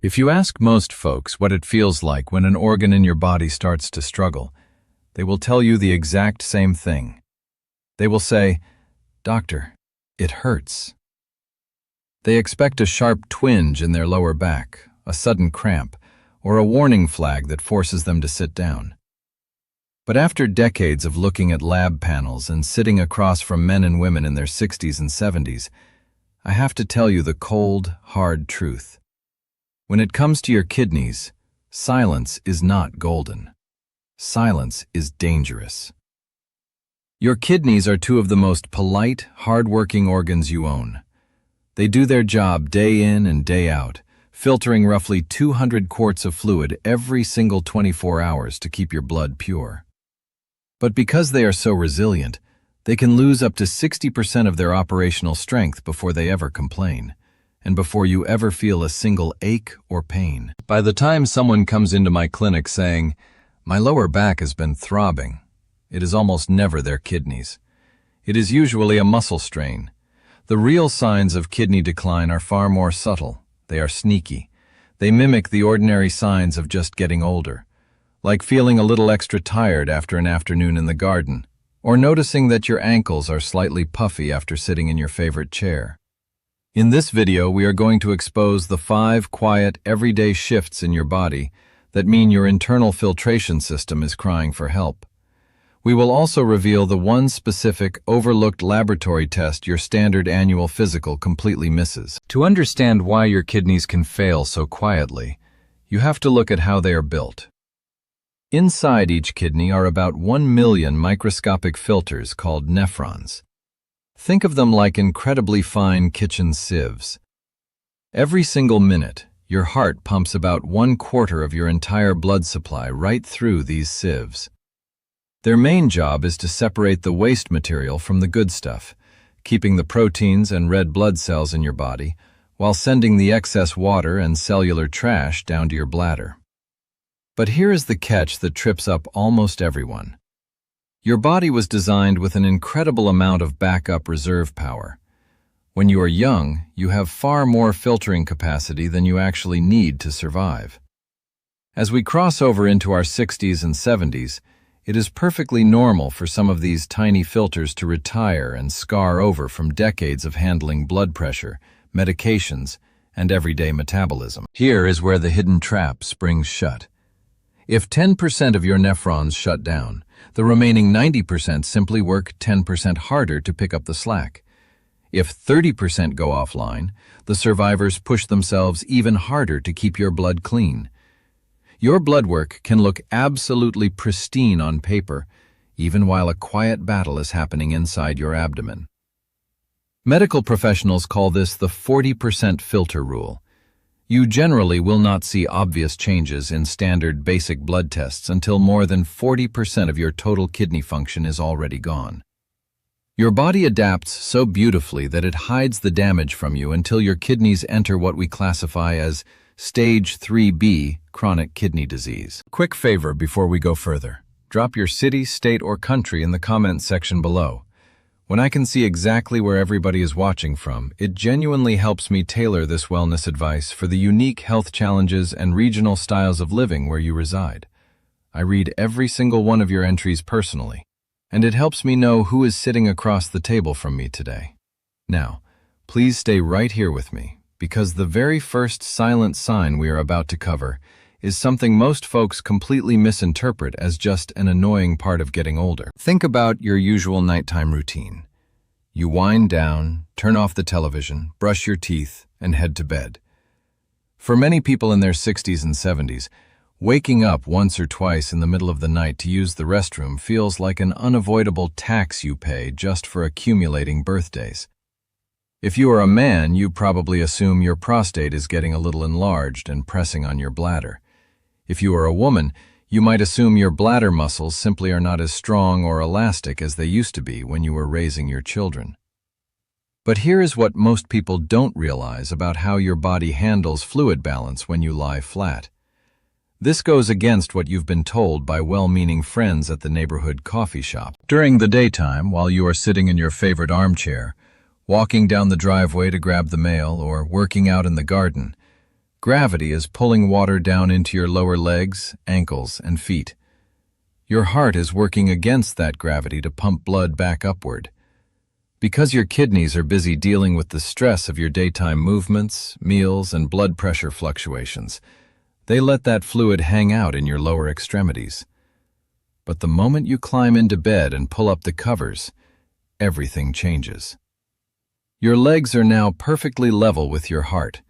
If you ask most folks what it feels like when an organ in your body starts to struggle, they will tell you the exact same thing. They will say, "Doctor, it hurts." They expect a sharp twinge in their lower back, a sudden cramp, or a warning flag that forces them to sit down. But after decades of looking at lab panels and sitting across from men and women in their 60s and 70s, I have to tell you the cold, hard truth. When it comes to your kidneys, silence is not golden. Silence is dangerous. Your kidneys are two of the most polite, hard-working organs you own. They do their job day in and day out, filtering roughly 200 quarts of fluid every single 24 hours to keep your blood pure. But because they are so resilient, they can lose up to 60% of their operational strength before they ever complain, and before you ever feel a single ache or pain. By the time someone comes into my clinic saying, "My lower back has been throbbing," it is almost never their kidneys. It is usually a muscle strain. The real signs of kidney decline are far more subtle. They are sneaky. They mimic the ordinary signs of just getting older, like feeling a little extra tired after an afternoon in the garden, or noticing that your ankles are slightly puffy after sitting in your favorite chair. In this video, we are going to expose the 5 quiet, everyday shifts in your body that mean your internal filtration system is crying for help. We will also reveal the one specific, overlooked laboratory test your standard annual physical completely misses. To understand why your kidneys can fail so quietly, you have to look at how they are built. Inside each kidney are about 1 million microscopic filters called nephrons. Think of them like incredibly fine kitchen sieves. Every single minute, your heart pumps about 1/4 of your entire blood supply right through these sieves. Their main job is to separate the waste material from the good stuff, keeping the proteins and red blood cells in your body, while sending the excess water and cellular trash down to your bladder. But here is the catch that trips up almost everyone. Your body was designed with an incredible amount of backup reserve power. When you are young, you have far more filtering capacity than you actually need to survive. As we cross over into our 60s and 70s, it is perfectly normal for some of these tiny filters to retire and scar over from decades of handling blood pressure, medications, and everyday metabolism. Here is where the hidden trap springs shut. If 10% of your nephrons shut down, the remaining 90% simply work 10% harder to pick up the slack. If 30% go offline, the survivors push themselves even harder to keep your blood clean. Your blood work can look absolutely pristine on paper, even while a quiet battle is happening inside your abdomen. Medical professionals call this the 40% filter rule. You generally will not see obvious changes in standard basic blood tests until more than 40% of your total kidney function is already gone. Your body adapts so beautifully that it hides the damage from you until your kidneys enter what we classify as Stage 3B chronic kidney disease. Quick favor before we go further. Drop your city, state, or country in the comments section below. When I can see exactly where everybody is watching from, it genuinely helps me tailor this wellness advice for the unique health challenges and regional styles of living where you reside. I read every single one of your entries personally, and it helps me know who is sitting across the table from me today. Now, please stay right here with me, because the very first silent sign we are about to cover is something most folks completely misinterpret as just an annoying part of getting older. Think about your usual nighttime routine. You wind down, turn off the television, brush your teeth, and head to bed. For many people in their 60s and 70s, waking up once or twice in the middle of the night to use the restroom feels like an unavoidable tax you pay just for accumulating birthdays. If you are a man, you probably assume your prostate is getting a little enlarged and pressing on your bladder. If you are a woman, you might assume your bladder muscles simply are not as strong or elastic as they used to be when you were raising your children. But here is what most people don't realize about how your body handles fluid balance when you lie flat. This goes against what you've been told by well-meaning friends at the neighborhood coffee shop. During the daytime, while you are sitting in your favorite armchair, walking down the driveway to grab the mail, or working out in the garden, Gravity is pulling water down into your lower legs, ankles, and feet. Your heart is working against that gravity to pump blood back upward. Because your kidneys are busy dealing with the stress of your daytime movements, meals, and blood pressure fluctuations, they let that fluid hang out in your lower extremities. But the moment you climb into bed and pull up the covers, everything changes. Your legs are now perfectly level with your heart.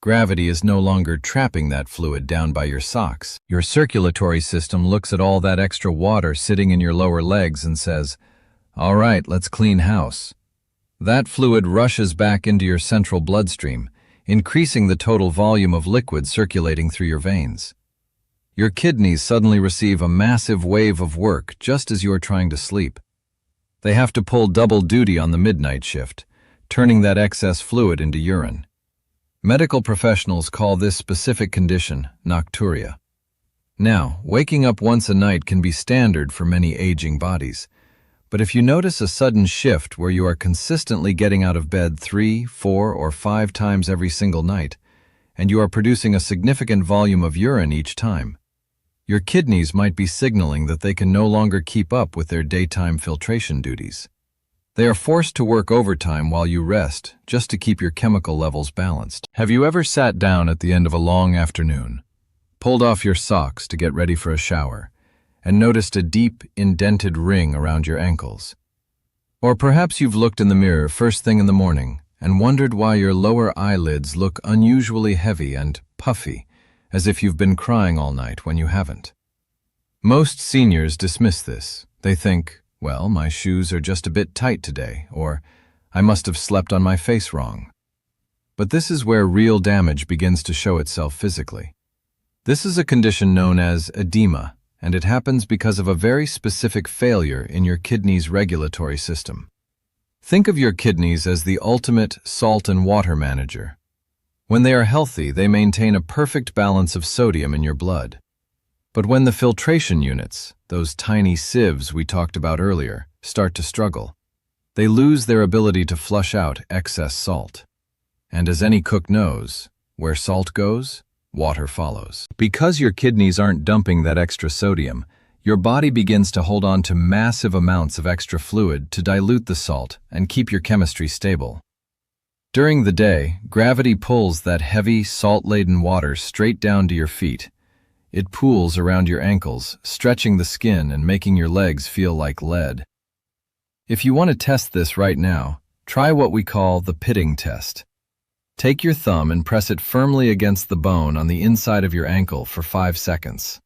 Gravity is no longer trapping that fluid down by your socks. Your circulatory system looks at all that extra water sitting in your lower legs and says, "All right, let's clean house." That fluid rushes back into your central bloodstream, increasing the total volume of liquid circulating through your veins. Your kidneys suddenly receive a massive wave of work just as you are trying to sleep. They have to pull double duty on the midnight shift, turning that excess fluid into urine. Medical professionals call this specific condition nocturia. Now, waking up once a night can be standard for many aging bodies, but if you notice a sudden shift where you are consistently getting out of bed 3, 4, or 5 times every single night, and you are producing a significant volume of urine each time, your kidneys might be signaling that they can no longer keep up with their daytime filtration duties. They are forced to work overtime while you rest, just to keep your chemical levels balanced. Have you ever sat down at the end of a long afternoon, pulled off your socks to get ready for a shower, and noticed a deep, indented ring around your ankles? Or perhaps you've looked in the mirror first thing in the morning and wondered why your lower eyelids look unusually heavy and puffy, as if you've been crying all night when you haven't. Most seniors dismiss this. They think, well, my shoes are just a bit tight today, or I must have slept on my face wrong. But this is where real damage begins to show itself physically. This is a condition known as edema, and it happens because of a very specific failure in your kidney's regulatory system. Think of your kidneys as the ultimate salt and water manager. When they are healthy, they maintain a perfect balance of sodium in your blood. But when the filtration units, those tiny sieves we talked about earlier, start to struggle, they lose their ability to flush out excess salt. And as any cook knows, where salt goes, water follows. Because your kidneys aren't dumping that extra sodium, your body begins to hold on to massive amounts of extra fluid to dilute the salt and keep your chemistry stable. During the day, gravity pulls that heavy, salt-laden water straight down to your feet. It pools around your ankles, stretching the skin and making your legs feel like lead. If you want to test this right now, try what we call the pitting test. Take your thumb and press it firmly against the bone on the inside of your ankle for 5 seconds.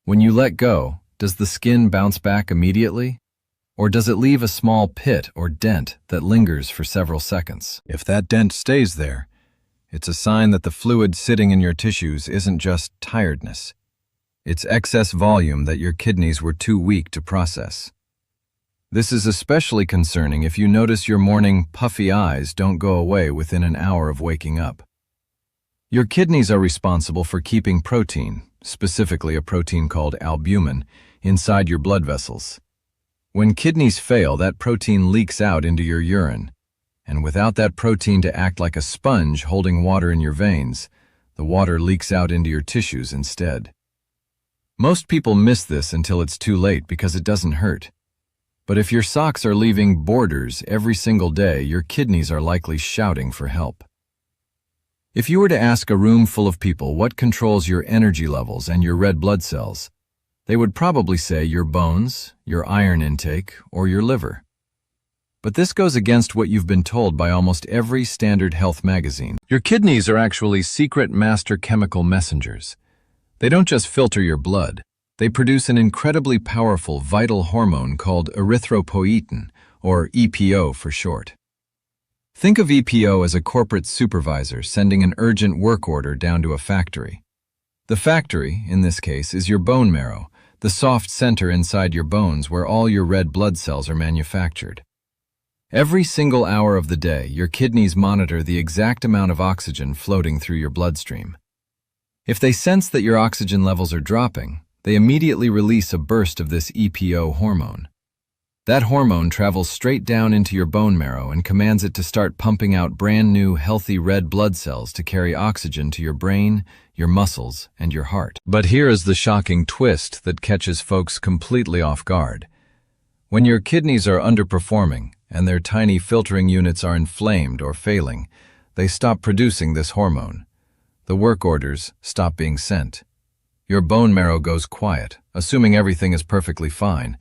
When you let go, does the skin bounce back immediately? Or does it leave a small pit or dent that lingers for several seconds? If that dent stays there, it's a sign that the fluid sitting in your tissues isn't just tiredness. It's excess volume that your kidneys were too weak to process. This is especially concerning if you notice your morning puffy eyes don't go away within an hour of waking up. Your kidneys are responsible for keeping protein, specifically a protein called albumin, inside your blood vessels. When kidneys fail, that protein leaks out into your urine, and without that protein to act like a sponge holding water in your veins, the water leaks out into your tissues instead. Most people miss this until it's too late because it doesn't hurt. But if your socks are leaving borders every single day, your kidneys are likely shouting for help. If you were to ask a room full of people what controls your energy levels and your red blood cells, they would probably say your bones, your iron intake, or your liver. But this goes against what you've been told by almost every standard health magazine. Your kidneys are actually secret master chemical messengers. They don't just filter your blood. They produce an incredibly powerful vital hormone called erythropoietin, or EPO for short. Think of EPO as a corporate supervisor sending an urgent work order down to a factory. The factory, in this case, is your bone marrow, the soft center inside your bones where all your red blood cells are manufactured. Every single hour of the day, your kidneys monitor the exact amount of oxygen floating through your bloodstream. If they sense that your oxygen levels are dropping, they immediately release a burst of this EPO hormone. That hormone travels straight down into your bone marrow and commands it to start pumping out brand new, healthy red blood cells to carry oxygen to your brain, your muscles, and your heart. But here is the shocking twist that catches folks completely off guard. When your kidneys are underperforming and their tiny filtering units are inflamed or failing, they stop producing this hormone. The work orders stop being sent. Your bone marrow goes quiet, assuming everything is perfectly fine,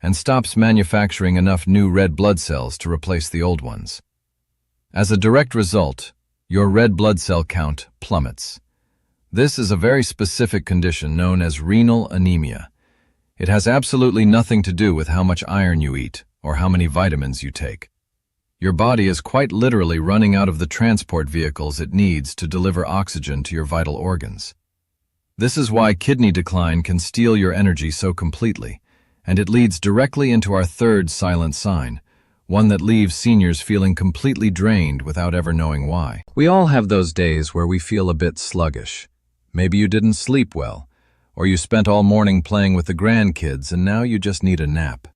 and stops manufacturing enough new red blood cells to replace the old ones. As a direct result, your red blood cell count plummets. This is a very specific condition known as renal anemia. It has absolutely nothing to do with how much iron you eat or how many vitamins you take. Your body is quite literally running out of the transport vehicles it needs to deliver oxygen to your vital organs. This is why kidney decline can steal your energy so completely, and it leads directly into our third silent sign, one that leaves seniors feeling completely drained without ever knowing why. We all have those days where we feel a bit sluggish. Maybe you didn't sleep well, or you spent all morning playing with the grandkids and now you just need a nap.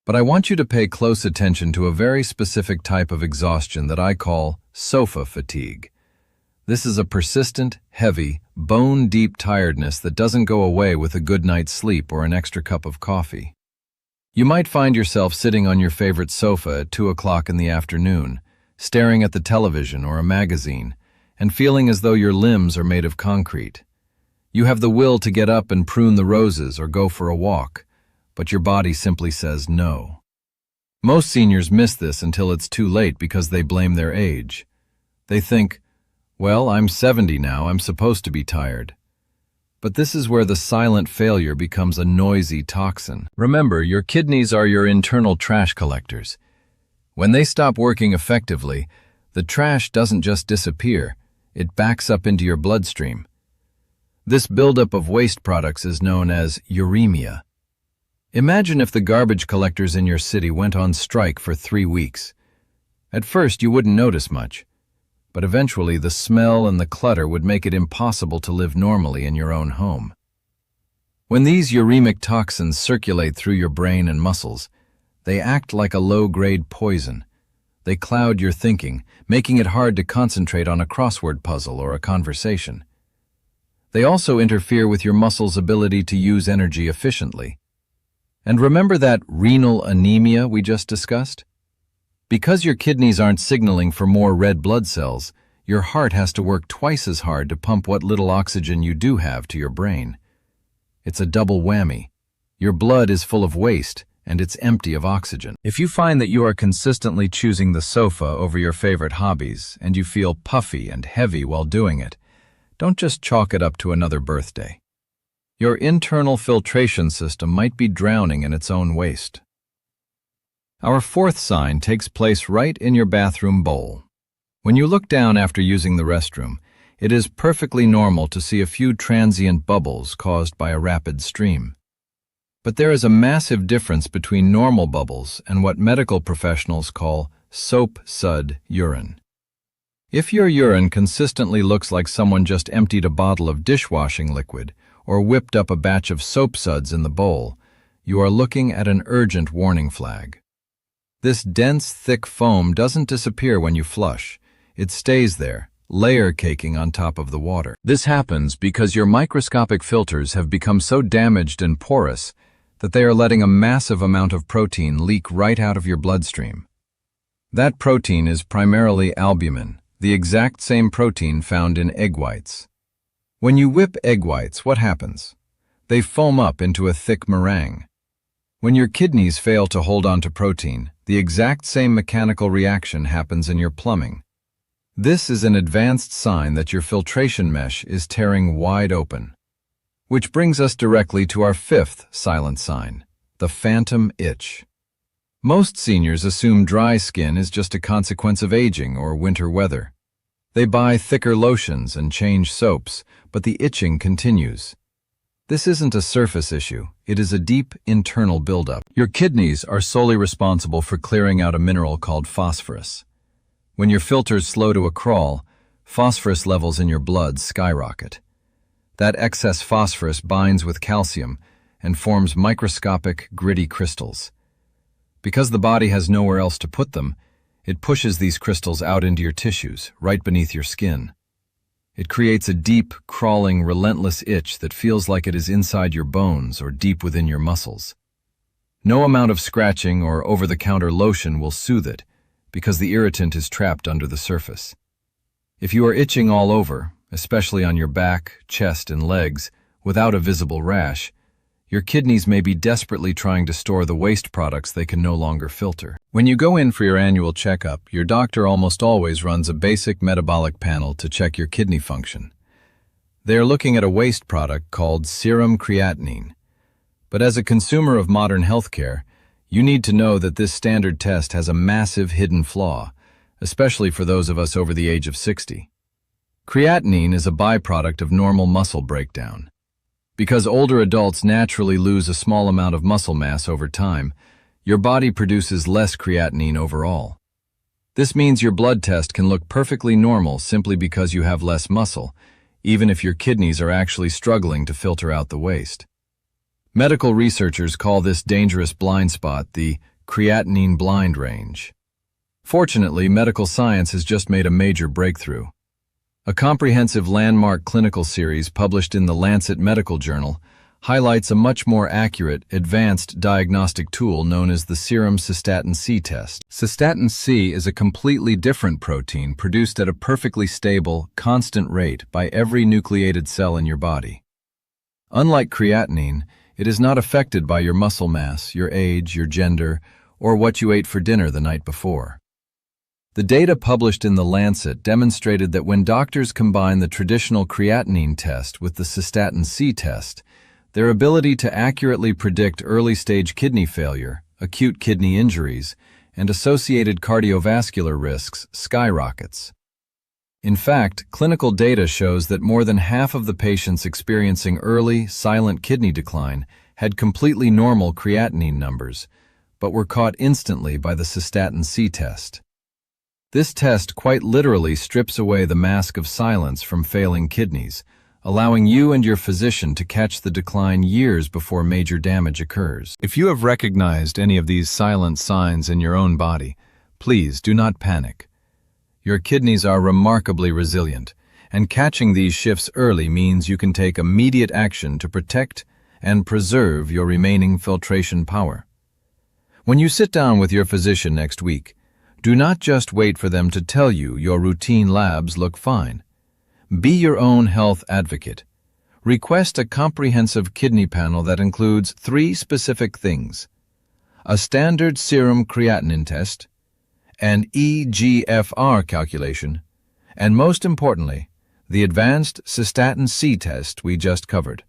But I want you to pay close attention to a very specific type of exhaustion that I call sofa fatigue. This is a persistent, heavy, bone-deep tiredness that doesn't go away with a good night's sleep or an extra cup of coffee. You might find yourself sitting on your favorite sofa at 2 o'clock in the afternoon, staring at the television or a magazine, and feeling as though your limbs are made of concrete. You have the will to get up and prune the roses or go for a walk, but your body simply says no. Most seniors miss this until it's too late because they blame their age. They think, well, I'm 70 now, I'm supposed to be tired. But this is where the silent failure becomes a noisy toxin. Remember, your kidneys are your internal trash collectors. When they stop working effectively, the trash doesn't just disappear, it backs up into your bloodstream. This buildup of waste products is known as uremia. Imagine if the garbage collectors in your city went on strike for 3 weeks. At first, you wouldn't notice much, but eventually the smell and the clutter would make it impossible to live normally in your own home. When these uremic toxins circulate through your brain and muscles, they act like a low-grade poison. They cloud your thinking, making it hard to concentrate on a crossword puzzle or a conversation. They also interfere with your muscles' ability to use energy efficiently. And remember that renal anemia we just discussed? Because your kidneys aren't signaling for more red blood cells, your heart has to work twice as hard to pump what little oxygen you do have to your brain. It's a double whammy. Your blood is full of waste, and it's empty of oxygen. If you find that you are consistently choosing the sofa over your favorite hobbies, and you feel puffy and heavy while doing it, don't just chalk it up to another birthday. Your internal filtration system might be drowning in its own waste. Our fourth sign takes place right in your bathroom bowl. When you look down after using the restroom, it is perfectly normal to see a few transient bubbles caused by a rapid stream. But there is a massive difference between normal bubbles and what medical professionals call soap-sud urine. If your urine consistently looks like someone just emptied a bottle of dishwashing liquid or whipped up a batch of soap suds in the bowl, you are looking at an urgent warning flag. This dense, thick foam doesn't disappear when you flush. It stays there, layer caking on top of the water. This happens because your microscopic filters have become so damaged and porous that they are letting a massive amount of protein leak right out of your bloodstream. That protein is primarily albumin, the exact same protein found in egg whites. When you whip egg whites, what happens? They foam up into a thick meringue. When your kidneys fail to hold on to protein, the exact same mechanical reaction happens in your plumbing. This is an advanced sign that your filtration mesh is tearing wide open. Which brings us directly to our fifth silent sign, the phantom itch. Most seniors assume dry skin is just a consequence of aging or winter weather. They buy thicker lotions and change soaps, but the itching continues. This isn't a surface issue, it is a deep internal buildup. Your kidneys are solely responsible for clearing out a mineral called phosphorus. When your filters slow to a crawl, phosphorus levels in your blood skyrocket. That excess phosphorus binds with calcium and forms microscopic, gritty crystals. Because the body has nowhere else to put them, it pushes these crystals out into your tissues, right beneath your skin. It creates a deep, crawling, relentless itch that feels like it is inside your bones or deep within your muscles. No amount of scratching or over-the-counter lotion will soothe it, because the irritant is trapped under the surface. If you are itching all over, especially on your back, chest, and legs, without a visible rash, your kidneys may be desperately trying to store the waste products they can no longer filter. When you go in for your annual checkup, your doctor almost always runs a basic metabolic panel to check your kidney function. They are looking at a waste product called serum creatinine. But as a consumer of modern healthcare, you need to know that this standard test has a massive hidden flaw, especially for those of us over the age of 60. Creatinine is a byproduct of normal muscle breakdown. Because older adults naturally lose a small amount of muscle mass over time, your body produces less creatinine overall. This means your blood test can look perfectly normal simply because you have less muscle, even if your kidneys are actually struggling to filter out the waste. Medical researchers call this dangerous blind spot the creatinine blind range. Fortunately, medical science has just made a major breakthrough. A comprehensive landmark clinical series published in the Lancet Medical Journal highlights a much more accurate, advanced diagnostic tool known as the serum Cystatin C test. Cystatin C is a completely different protein produced at a perfectly stable, constant rate by every nucleated cell in your body. Unlike creatinine, it is not affected by your muscle mass, your age, your gender, or what you ate for dinner the night before. The data published in The Lancet demonstrated that when doctors combine the traditional creatinine test with the Cystatin C test, their ability to accurately predict early-stage kidney failure, acute kidney injuries, and associated cardiovascular risks skyrockets. In fact, clinical data shows that more than half of the patients experiencing early, silent kidney decline had completely normal creatinine numbers, but were caught instantly by the Cystatin C test. This test quite literally strips away the mask of silence from failing kidneys, allowing you and your physician to catch the decline years before major damage occurs. If you have recognized any of these silent signs in your own body, please do not panic. Your kidneys are remarkably resilient, and catching these shifts early means you can take immediate action to protect and preserve your remaining filtration power. When you sit down with your physician next week, do not just wait for them to tell you your routine labs look fine. Be your own health advocate. Request a comprehensive kidney panel that includes 3 specific things: a standard serum creatinine test, an eGFR calculation, and most importantly, the advanced Cystatin C test we just covered.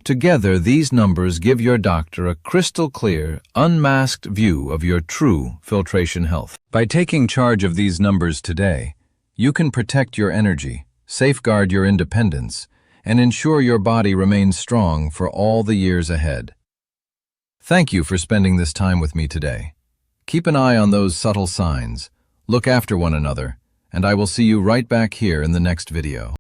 Together, these numbers give your doctor a crystal-clear, unmasked view of your true filtration health. By taking charge of these numbers today, you can protect your energy, safeguard your independence, and ensure your body remains strong for all the years ahead. Thank you for spending this time with me today. Keep an eye on those subtle signs, look after one another, and I will see you right back here in the next video.